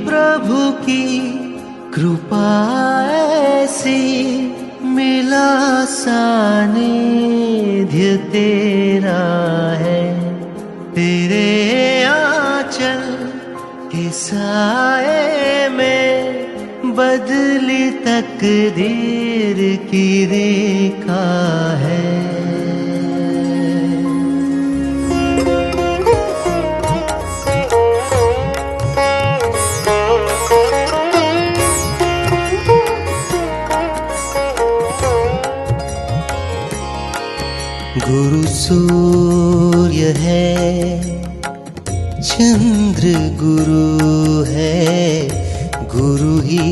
प्रभु की कृपा ऐसी मिला सानिध्य तेरा है, तेरे आंचल के साए में बदली तकदीर की रेखा है। गुरु सूर्य है, चंद्र गुरु है, गुरु ही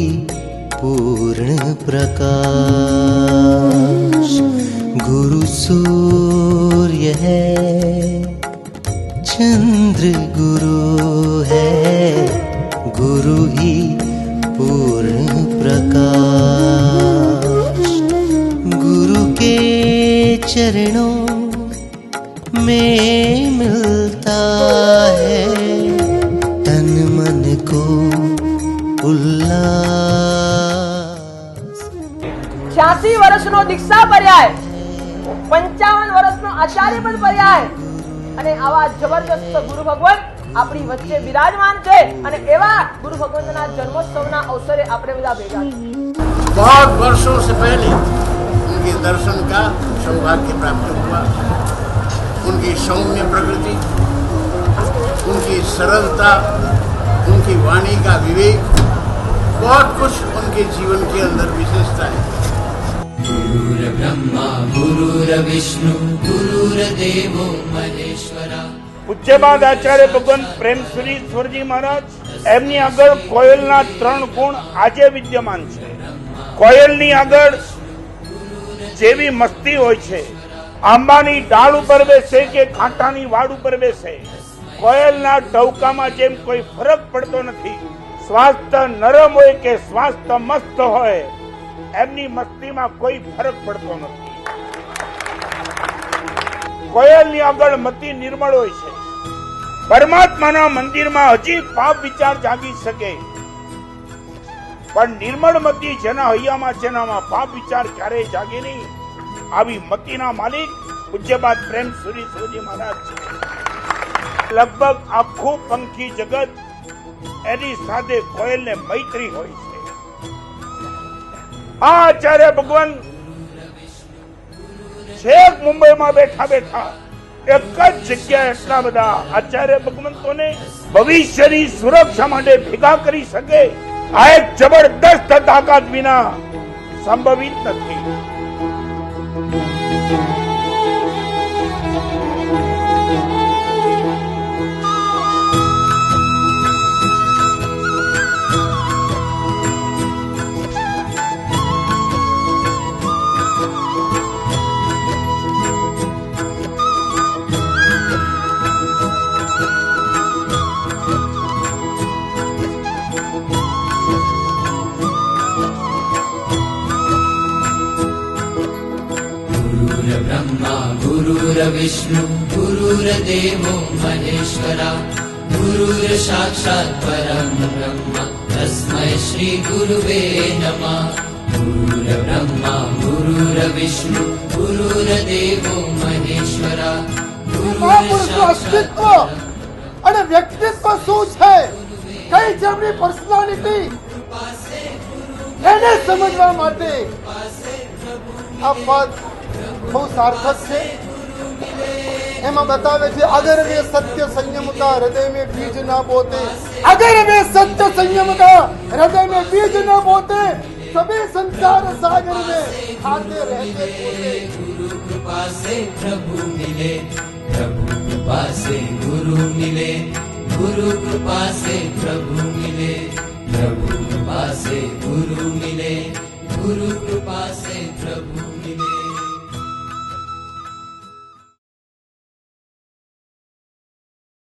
पूर्ण प्रकाश। गुरु सूर्य है, चंद्र गुरु है, गुरु ही पूर्ण प्रकाश। गुरु के चरणों में मिलता है तन मन को उल्लास। 86 વર્ષનો દીક્ષા પર્યાય, 55 વર્ષનો આચાર્ય પદ પર્યાય અને આવા જબરદસ્ત ગુરુ ભગવાન આપણી વચ્ચે વિરાજમાન છે અને એવા ગુરુ ભગવંતના જન્મોત્સવના અવસરે આપણે બધા ભેગા છીએ। बहुत वर्षों से पहले उनके दर्शन का सौभाग्य प्राप्त हुआ। उनकी सौम्य प्रकृति, उनकी सरलता, उनकी वाणी का विवेक, बहुत कुछ उनके जीवन के अंदर विशेषता है। गुरुर ब्रह्मा गुरुर विष्णु गुरुर्देवो महेश्वरा। પૂજ્યપાદ આચાર્ય ભગવાન પ્રેમશ્રી ઈશ્વરજી મહારાજ એમની આગળ કોયલના 3 ગુણ આજે વિદ્યમાન છે। કોયલની આગળ જેવી મસ્તી હોય છે, આંબાની ડાળ ઉપર બેસે કે કાંટાની વાડ ઉપર બેસે, કોયલના ટહુકામાં જેમ કોઈ ફરક પડતો નથી। સ્વાસ્થ્ય નરમ હોય કે સ્વાસ્થ્ય મસ્ત હોય, એમની મસ્તીમાં કોઈ ફરક પડતો નથી। કોયલની આગળ મતિ નિર્મળ હોય છે। પરમાત્માના મંદિરમાં હજી પાપ વિચાર જાગી શકે, પણ નિર્મળ મતિ જેના હૈયામાં જેનામાં પાપ વિચાર ક્યારેય જાગે નહીં, આવી મતિના માલિક પૂજ્યપાદ પ્રેમશ્રી ઈશ્વરજી મહારાજ છે। લગભગ આખું પંખી જગત એની સાથે કોયલને મૈત્રી હોય છે। આ આચાર્ય ભગવાન છેક મુંબઈમાં બેઠા બેઠા એક જ જગ્યાએ એટલા બધા આચાર્ય ભગવંતોને ભવિષ્યની સુરક્ષા માટે ભેગા કરી શકે, આ એક જબરદસ્ત તાકાત વિના સંભવિત નથી। ब्रह्मा गुरुर विष्णु गुरुर्देवो महेश्वरा। गुरुर साक्षात् परम ब्रह्म तस्मै श्री गुरुवे नमः। गुरुर ब्रह्मा गुरुर विष्णु गुरुर्देवो महेश्वरा। अस्तित्व અને વ્યક્તિત્વ શું છે, કઈ જેમની પર્સનાલિટી, એને સમજવા માટે આ પદ બહુ સાર્થક છે। એમાં બતાવે છે અગર વે સત્ય સંયમ કા હૃદય में बीज ना बोते, अगर वे सत्य संयम का हृदय में बीज न बोते, सभी संसार सागर में खाते रहते पोते। गुरु कृपा से प्रभु मिले, प्रभु कृपा से गुरु मिले, गुरु कृपा से प्रभु मिले, प्रभु कृपा से गुरु मिले।